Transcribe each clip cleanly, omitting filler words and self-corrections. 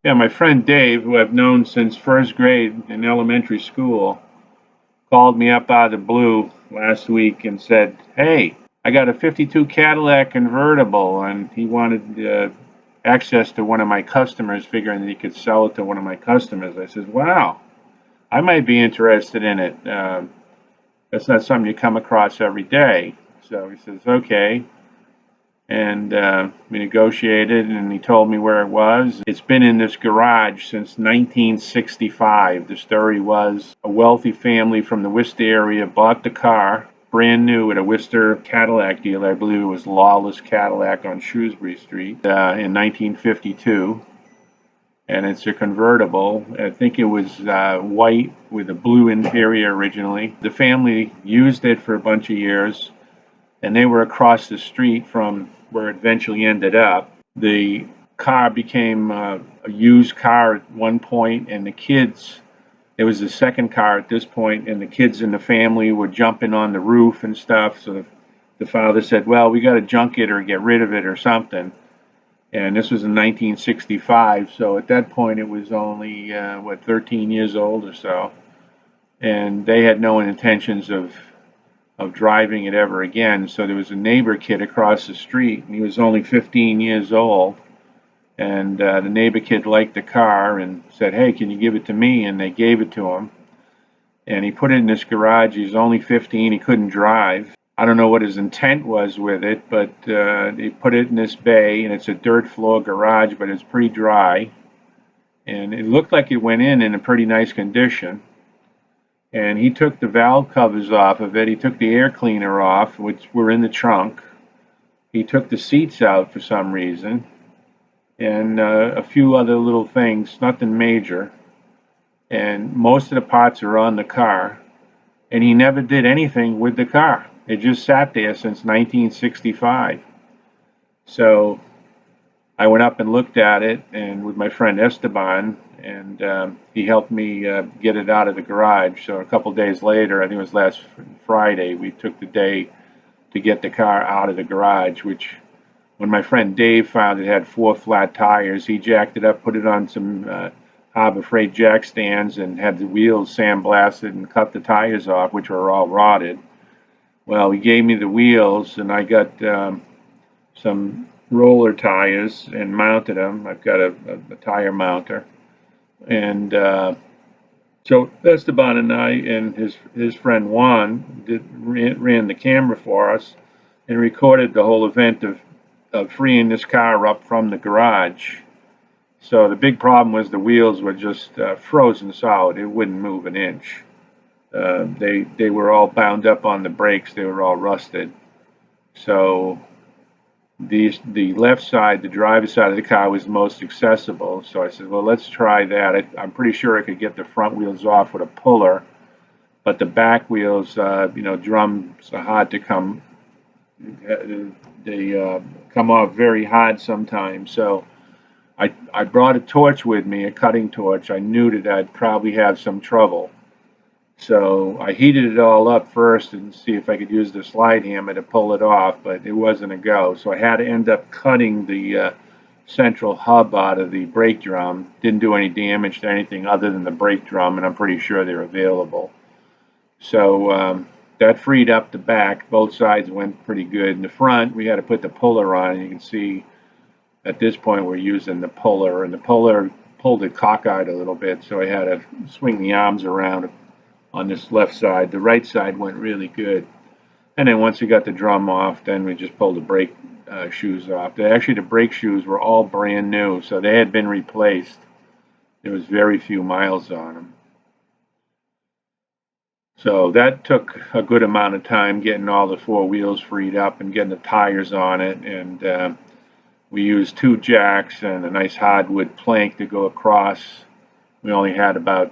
Yeah, my friend Dave, who I've known since first grade in elementary school, called me up out of the blue last week and said, "Hey, I got a 52 Cadillac Convertible," and he wanted access to one of my customers, figuring that he could sell it to one of my customers. I said, "Wow, I might be interested in it. That's not something you come across every day." So he says, "Okay." And we negotiated, and he told me where it was. It's been in this garage since 1965. The story was a wealthy family from the Worcester area bought the car brand new at a Worcester Cadillac dealer. I believe it was Lawless Cadillac on Shrewsbury Street in 1952. And it's a convertible. I think it was white with a blue interior originally. The family used it for a bunch of years, and they were across the street from where it eventually ended up. The car became a used car at one point, and the kids, it was the second car at this point, and the kids in the family were jumping on the roof and stuff. So the father said, "Well, we got to junk it or get rid of it or something." And this was in 1965, so at that point it was only, 13 years old or so. And they had no intentions of driving it ever again. So there was a neighbor kid across the street, and he was only 15 years old. And the neighbor kid liked the car and said, "Hey, can you give it to me?" And they gave it to him. And he put it in this garage. He was only 15. He couldn't drive. I don't know what his intent was with it, but he put it in this bay, and it's a dirt floor garage, but it's pretty dry. And it looked like it went in a pretty nice condition. And he took the valve covers off of it. He took the air cleaner off, which were in the trunk. He took the seats out for some reason, and a few other little things, nothing major. And most of the parts are on the car. And he never did anything with the car. It just sat there since 1965. So I went up and looked at it, and with my friend Esteban, and he helped me get it out of the garage. So a couple days later, I think it was last Friday, we took the day to get the car out of the garage, which when my friend Dave found it had four flat tires, he jacked it up, put it on some Harbor Freight jack stands, and had the wheels sandblasted and cut the tires off, which were all rotted. Well, he gave me the wheels, and I got some roller tires and mounted them. I've got a tire mounter. And so Esteban and I and his friend Juan ran the camera for us and recorded the whole event of freeing this car up from the garage. So the big problem was the wheels were just frozen solid. It wouldn't move an inch. They were all bound up on the brakes. They were all rusted. So the left side, the driver's side of the car, was most accessible. So I said, well, let's try that. I'm pretty sure I could get the front wheels off with a puller, but the back wheels, drums are hard to come. They come off very hard sometimes. So I brought a torch with me, a cutting torch. I knew that I'd probably have some trouble. So I heated it all up first and see if I could use the slide hammer to pull it off, but it wasn't a go. So I had to end up cutting the central hub out of the brake drum. Didn't do any damage to anything other than the brake drum, and I'm pretty sure they're available. So that freed up the back. Both sides went pretty good. In the front, we had to put the puller on, and you can see at this point we're using the puller, and the puller pulled it cockeyed a little bit, so I had to swing the arms around on this left side. The right side went really good. And then once we got the drum off, then we just pulled the brake shoes off. Actually, the brake shoes were all brand new, so they had been replaced. There was very few miles on them. So that took a good amount of time getting all the four wheels freed up and getting the tires on it. And we used two jacks and a nice hardwood plank to go across. We only had about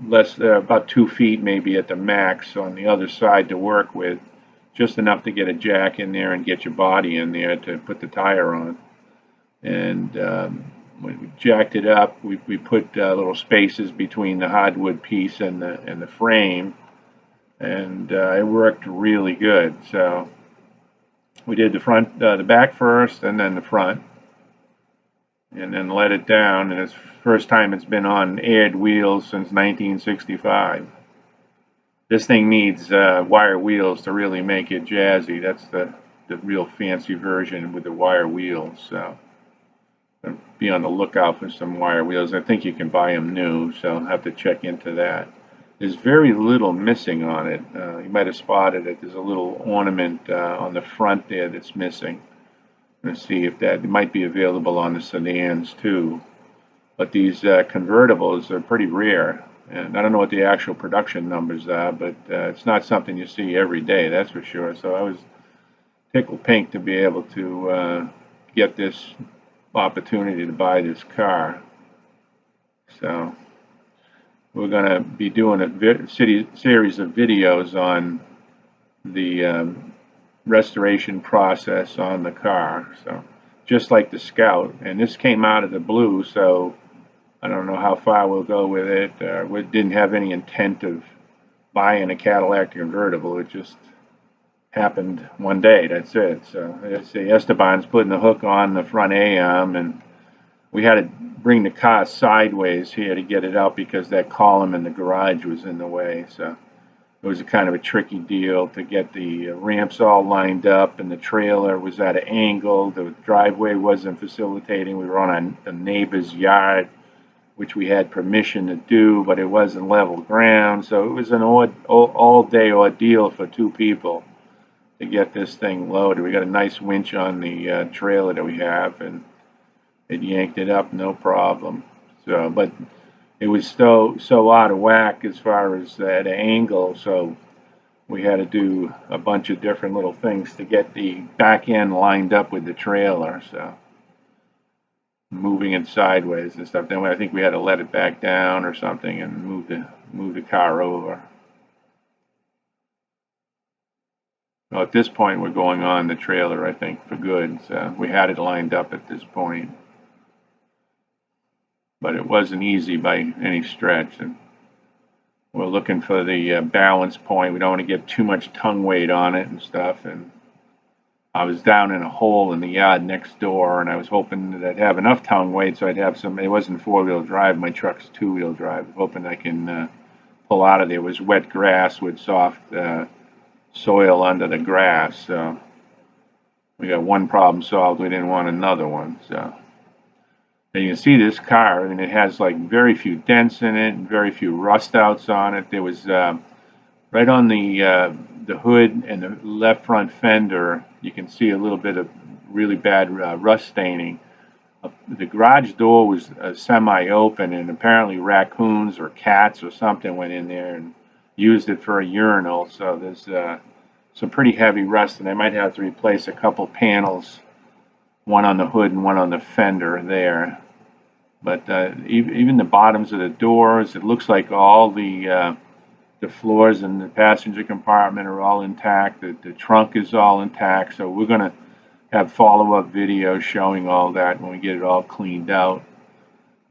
about 2 feet maybe at the max on the other side to work with, just enough to get a jack in there and get your body in there to put the tire on. And when we jacked it up, we put little spaces between the hardwood piece and the frame, and it worked really good. So we did the back first, and then the front. and then let it down, and it's the first time it's been on aired wheels since 1965. This thing needs wire wheels to really make it jazzy. That's the real fancy version with the wire wheels. So be on the lookout for some wire wheels. I think you can buy them new, so I'll have to check into that. There's very little missing on it. You might have spotted it. There's a little ornament on the front there that's missing. Let's see if that it might be available on the sedans too. But these convertibles are pretty rare. And I don't know what the actual production numbers are, but it's not something you see every day, that's for sure. So I was tickled pink to be able to get this opportunity to buy this car. So we're going to be doing a series of videos on the restoration process on the car. So just like the Scout, and this came out of the blue, so I don't know how far we'll go with it. We didn't have any intent of buying a Cadillac convertible. It just happened one day. That's it. So Esteban's putting the hook on the front A-arm, and we had to bring the car sideways here to get it out because that column in the garage was in the way. So it was a kind of a tricky deal to get the ramps all lined up, and the trailer was at an angle. The driveway wasn't facilitating. We were on a neighbor's yard, which we had permission to do, but it wasn't level ground. So it was an all-day ordeal for two people to get this thing loaded. We got a nice winch on the trailer that we have, and it yanked it up no problem. So, but it was so out of whack as far as at an angle, so we had to do a bunch of different little things to get the back end lined up with the trailer. So moving it sideways and stuff. Then I think we had to let it back down or something and move the car over. Well, at this point, we're going on the trailer, I think, for good. So we had it lined up at this point, but it wasn't easy by any stretch. And we're looking for the balance point. We don't want to get too much tongue weight on it and stuff. And I was down in a hole in the yard next door, and I was hoping that I'd have enough tongue weight so I'd have some. It wasn't four-wheel drive. My truck's two-wheel drive. Hoping I can pull out of there. It was wet grass with soft soil under the grass. So we got one problem solved. We didn't want another one. So and you can see this car. I mean, it has like very few dents in it and very few rust outs on it. There was right on the hood and the left front fender, you can see a little bit of really bad rust staining. The garage door was semi-open, and apparently raccoons or cats or something went in there and used it for a urinal. So there's some pretty heavy rust, and I might have to replace a couple panels, one on the hood and one on the fender there. But even the bottoms of the doors, it looks like all the floors in the passenger compartment are all intact. The trunk is all intact. So we're going to have follow-up videos showing all that when we get it all cleaned out.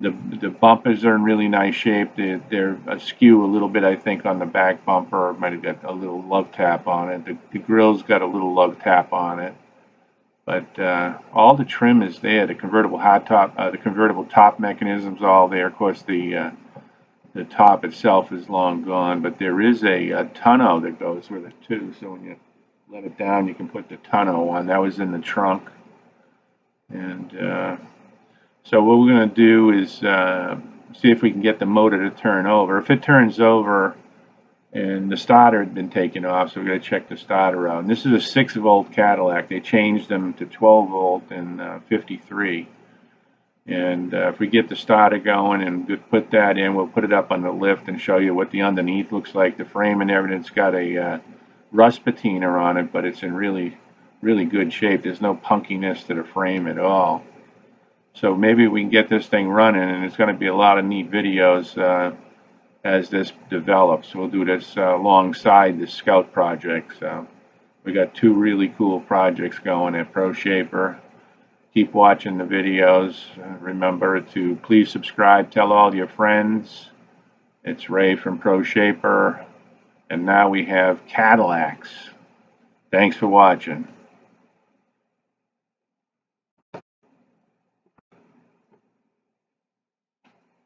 The bumpers are in really nice shape. They're askew a little bit, I think, on the back bumper. It might have got a little love tap on it. The grill's got a little love tap on it. But all the trim is there. The convertible hardtop, the convertible top mechanism's all there. Of course, the top itself is long gone, but there is a tonneau that goes with it too. So when you let it down, you can put the tonneau on. That was in the trunk. And so what we're going to do is see if we can get the motor to turn over. If it turns over, and the starter had been taken off, so we're going to check the starter out. And this is a 6-volt Cadillac. They changed them to 12-volt in 53. And if we get the starter going and put that in, we'll put it up on the lift and show you what the underneath looks like. The frame and everything's got a rust patina on it, but it's in really, really good shape. There's no punkiness to the frame at all. So maybe we can get this thing running, and it's going to be a lot of neat videos as this develops. We'll do this alongside the Scout project. So we got two really cool projects going at ProShaper. Keep watching the videos. Remember to please subscribe. Tell all your friends. It's Ray from ProShaper. And now we have Cadillacs. Thanks for watching.